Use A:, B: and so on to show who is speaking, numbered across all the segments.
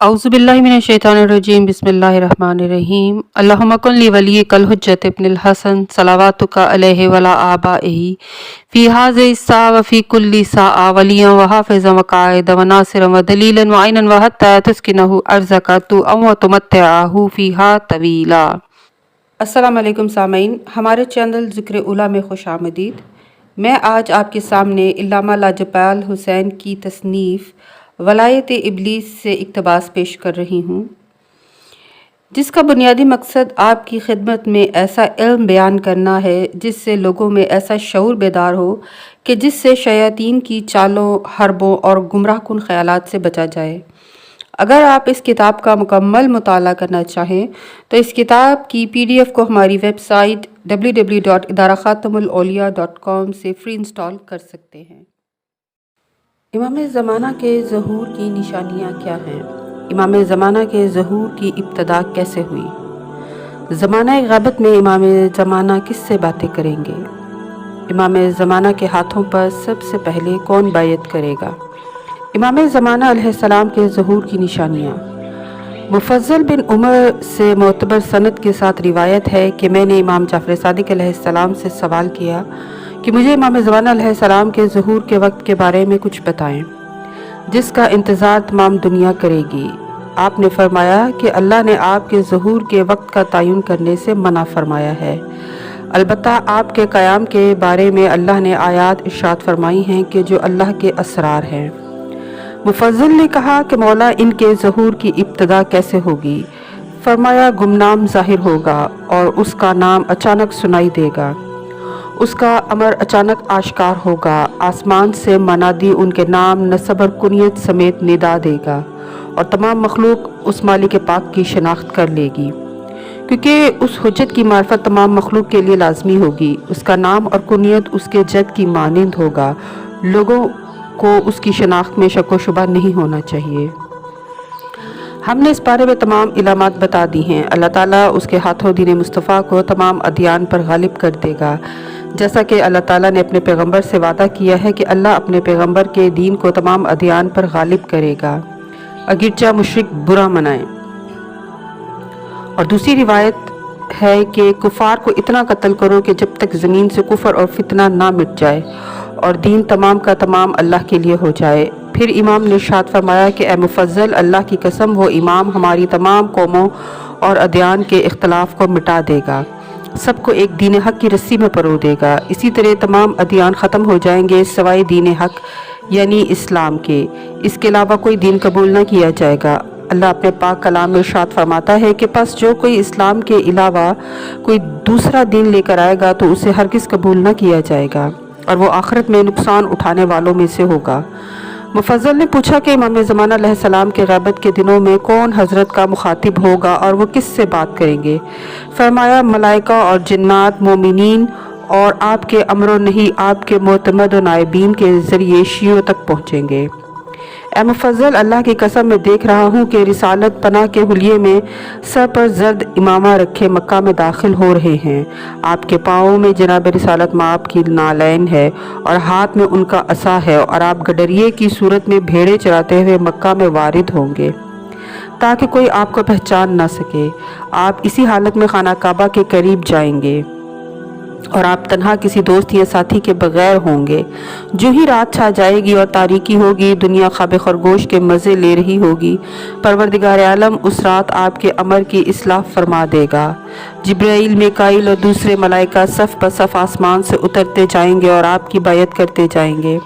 A: औज़ुबिल्लाहि मिनश्शैतानिर्रजीम बिस्मिल्लाहिर्रहमानिर्रहीम अल्लाहुम्मा कुल्लि वलिय्यिकल हुज्जत इब्निल हसन सलावातुका अलैहि वला आबाइही फ़ी हाज़िहि स्सा व फ़ी कुल्लि साआ वलिय्यन व हाफ़िज़न व क़ाइदन व नासिरन व दलीलन व ऐनन व हत्ता तुस्किनहु अर्ज़का व तुमत्तिअहु फ़ीहा तवीला। अस्सलामु अलैकुम सामीन, हमारे चैनल ज़िक्र उला में खुश आमदीद। मैं आज आपके सामने इल्लामा लाजपाल हुसैन की तसनीफ़ वलायत इब्लीस से इक़्तिबास पेश कर रही हूँ, जिसका बुनियादी मकसद आपकी खिदमत में ऐसा इल्म बयान करना है जिससे लोगों में ऐसा शऊर बेदार हो कि जिससे शयातीन की चालों, हरबों और गुमराहकुन ख़यालात से बचा जाए। अगर आप इस किताब का मुकम्मल मुताला करना चाहें तो इस किताब की PDF को हमारी वेबसाइट www.idarakhatamulauliya.com से फ्री इंस्टॉल कर सकते हैं। इमाम ज़माना के ज़हूर की निशानियाँ क्या हैं? इमाम ज़माना के ज़हूर की इब्तदा कैसे हुई? ज़माना ग़ैबत में इमाम ज़माना किससे बातें करेंगे? इमाम ज़माना के हाथों पर सबसे पहले कौन बैयत करेगा? इमाम ज़माना अलैहिस्सलाम के ज़हूर की निशानियाँ। मुफ़ज़्ज़ल बिन उमर से मोतबर सनद के साथ रिवायत है कि मैंने इमाम जाफ़र सादिक़ अलैहिस्सलाम से सवाल किया कि मुझे इमाम ज़माना अलैहिस्सलाम के ज़हूर के वक्त के बारे में कुछ बताएं, जिसका इंतज़ार तमाम दुनिया करेगी। आपने फरमाया कि अल्लाह ने आपके ज़हूर के वक्त का तयन करने से मना फरमाया है। अलबत्ता आपके क़याम के बारे में अल्लाह ने आयात इरशाद फरमाई हैं कि जो अल्लाह के असरार हैं। मुफ़ज़्ज़ल ने कहा कि मौला इनके ज़हूर की इब्तदा कैसे होगी? फरमाया गुमनाम ज़ाहिर होगा और उसका नाम अचानक सुनाई देगा, उसका अमर अचानक आश्कार होगा। आसमान से मनादी उनके नाम, नसब और कुनियत समेत निदा देगा और तमाम मखलूक उस मालिक पाक की शनाख्त कर लेगी, क्योंकि उस हुज्जत की मार्फत तमाम मखलूक के लिए लाजमी होगी। उसका नाम और कुनियत उसके जद की मानिंद होगा। लोगों को उसकी शनाख्त में शक व शुबा नहीं होना चाहिए। हमने इस बारे में तमाम इलामात बता दी हैं। अल्लाह ताला उसके हाथों दीन मुस्तफ़ा को तमाम अदियान पर गालिब कर देगा, जैसा कि अल्लाह ताला ने अपने पैगंबर से वादा किया है कि अल्लाह अपने पैगंबर के दीन को तमाम अदियान पर गालिब करेगा, अगिरचा मुशरिक बुरा मनाएं। और दूसरी रिवायत है कि कुफार को इतना कत्ल करो कि जब तक ज़मीन से कुफर और फितना ना मिट जाए और दीन तमाम का तमाम अल्लाह के लिए हो जाए। फिर इमाम ने इरशाद फरमाया कि ए मुफ़ज़्ज़ल, अल्लाह की कसम, वो इमाम हमारी तमाम कौमों और अदियान के इख्तलाफ को मिटा देगा, सबको एक दीन हक़ की रस्सी में परो देगा। इसी तरह तमाम अदियान ख़त्म हो जाएंगे सिवाय दीन हक़ यानी इस्लाम के। इसके अलावा कोई दीन कबूल न किया जाएगा। अल्लाह अपने पाक कलाम में इरशाद फरमाता है कि बस जो कोई इस्लाम के अलावा कोई दूसरा दीन लेकर आएगा तो उसे हरगिज़ कबूल न किया जाएगा और वो आखिरत में नुकसान उठाने वालों में से होगा। मुफ़ज़्ज़ल ने पूछा कि इमाम ज़माना अलैहिस्सलाम के ग़ैबत के दिनों में कौन हज़रत का मुखातिब होगा और वो किस से बात करेंगे? फरमाया मलाइका और जिन्नात, मोमिनीन और आपके अमरो नहीं आपके मोतमद नायबीन के ज़रिए शीयों तक पहुँचेंगे। ए मुफ़ज़्ज़ल, अल्लाह की कसम मैं देख रहा हूँ कि रिसालत पनाह के हुलिये में सर पर जर्द इमामा रखे मक्का में दाखिल हो रहे हैं। आपके पाँवों में जनाब रिसालत माप की नालैन है और हाथ में उनका असा है और आप गडरिये की सूरत में भेड़े चराते हुए मक्का में वारिद होंगे ताकि कोई आपको पहचान ना सके। आप इसी हालत में खाना काबा के करीब जाएंगे और आप तन्हा किसी दोस्त या साथी के बगैर होंगे। जो ही रात छा जाएगी और तारीकी होगी, दुनिया ख्वाब खरगोश के मज़े ले रही होगी, परवरदिगार आलम उस रात आपके अमर की इस्लाह फरमा देगा। जिब्राइल, मीकाईल और दूसरे मलाइका सफ़ ब सफ़ आसमान से उतरते जाएंगे और आपकी बैयत करते जाएंगे।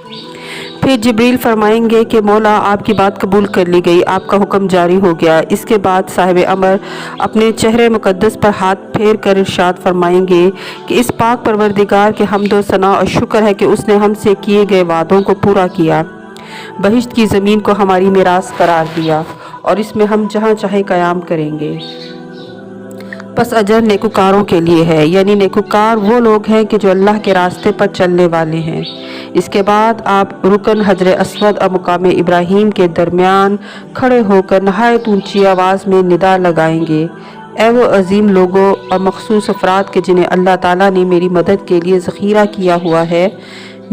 A: फिर जिब्रील फरमाएंगे कि मौला आपकी बात कबूल कर ली गई, आपका हुक्म जारी हो गया। इसके बाद साहिब अमर अपने चेहरे मुक़द्दस पर हाथ फेर कर इरशाद फरमाएंगे कि इस पाक परवरदिगार के हम्द व सना और शुक्र है कि उसने हमसे किए गए वादों को पूरा किया, बहिश्त की ज़मीन को हमारी मीरास करार दिया और इसमें हम जहाँ चाहे क़याम करेंगे। बस अजर नेकुकारों के लिए है, यानी नेकुकार वो लोग हैं कि जो अल्लाह के रास्ते पर चलने वाले हैं। इसके बाद आप रुकन हजर अस्वद और मुकाम इब्राहीम के दरमियान खड़े होकर नहायत ऊंची आवाज़ में निदा लगाएंगे, ए वो अजीम लोगों और मखसूस अफराद के जिन्हें अल्लाह ताला ने मेरी मदद के लिए ज़ख़ीरा किया हुआ है,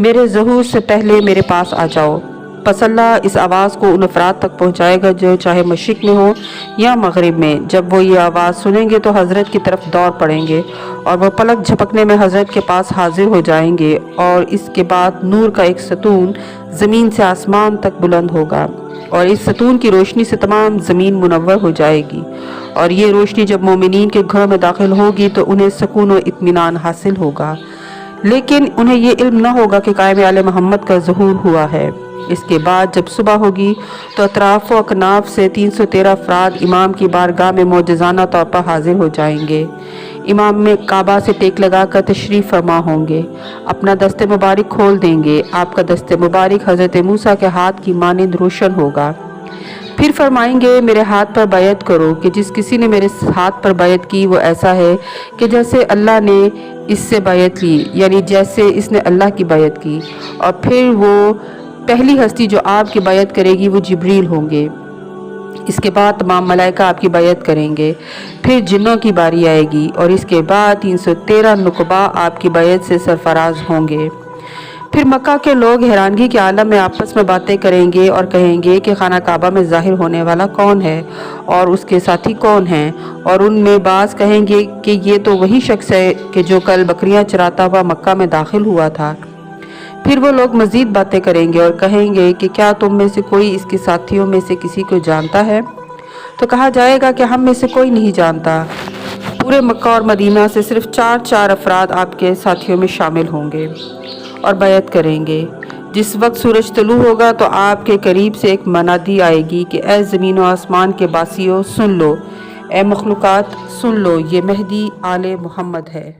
A: मेरे ज़हूर से पहले मेरे पास आ जाओ। پس اللہ اس آواز کو ان افراد تک پہنچائے گا جو چاہے مشرق میں ہو یا مغرب میں۔ جب وہ یہ آواز سنیں گے تو حضرت کی طرف دوڑ پڑیں گے اور وہ پلک جھپکنے میں حضرت کے پاس حاضر ہو جائیں گے، اور اس کے بعد نور کا ایک ستون زمین سے آسمان تک بلند ہوگا، اور اس ستون کی روشنی سے تمام زمین منور ہو جائے گی، اور یہ روشنی جب مومنین کے گھروں میں داخل ہوگی تو انہیں سکون و اطمینان حاصل ہوگا، لیکن انہیں یہ علم نہ ہوگا کہ قائم آل محمد کا ظہور ہوا ہے۔ اس کے بعد جب صبح ہوگی تو اطراف و اکناف سے 313 افراد امام کی بارگاہ میں معجزانہ طور پر حاضر ہو جائیں گے۔ امام میں کعبہ سے ٹیک لگا کر تشریف فرما ہوں گے، اپنا دست مبارک کھول دیں گے۔ آپ کا دست مبارک حضرت موسیٰ کے ہاتھ کی مانند روشن ہوگا۔ پھر فرمائیں گے میرے ہاتھ پر بیعت کرو کہ جس کسی نے میرے ہاتھ پر بیعت کی وہ ایسا ہے کہ جیسے اللہ نے اس سے بیعت لی، یعنی جیسے اس نے اللہ کی بیعت کی۔ اور پھر وہ پہلی ہستی جو آپ کی بیعت کرے گی وہ جبریل ہوں گے۔ اس کے بعد تمام ملائکہ آپ کی بیعت کریں گے، پھر جنوں کی باری آئے گی، اور اس کے بعد 313 نقباء آپ کی بیعت سے سرفراز ہوں گے۔ پھر مکہ کے لوگ حیرانگی کے عالم میں آپس میں باتیں کریں گے اور کہیں گے کہ خانہ کعبہ میں ظاہر ہونے والا کون ہے اور اس کے ساتھی کون ہیں، اور ان میں بعض کہیں گے کہ یہ تو وہی شخص ہے کہ جو کل بکریاں چراتا ہوا مکہ میں داخل ہوا تھا۔ پھر وہ لوگ مزید باتیں کریں گے اور کہیں گے کہ کیا تم میں سے کوئی اس کے ساتھیوں میں سے کسی کو جانتا ہے؟ تو کہا جائے گا کہ ہم میں سے کوئی نہیں جانتا۔ پورے مکہ اور مدینہ سے صرف 4 افراد آپ کے ساتھیوں میں شامل ہوں گے اور بیعت کریں گے۔ جس وقت سورج طلوع ہوگا تو آپ کے قریب سے ایک منادی آئے گی کہ اے زمین و آسمان کے باسیوں سن لو، اے مخلوقات سن لو، یہ مہدی آل محمد ہے۔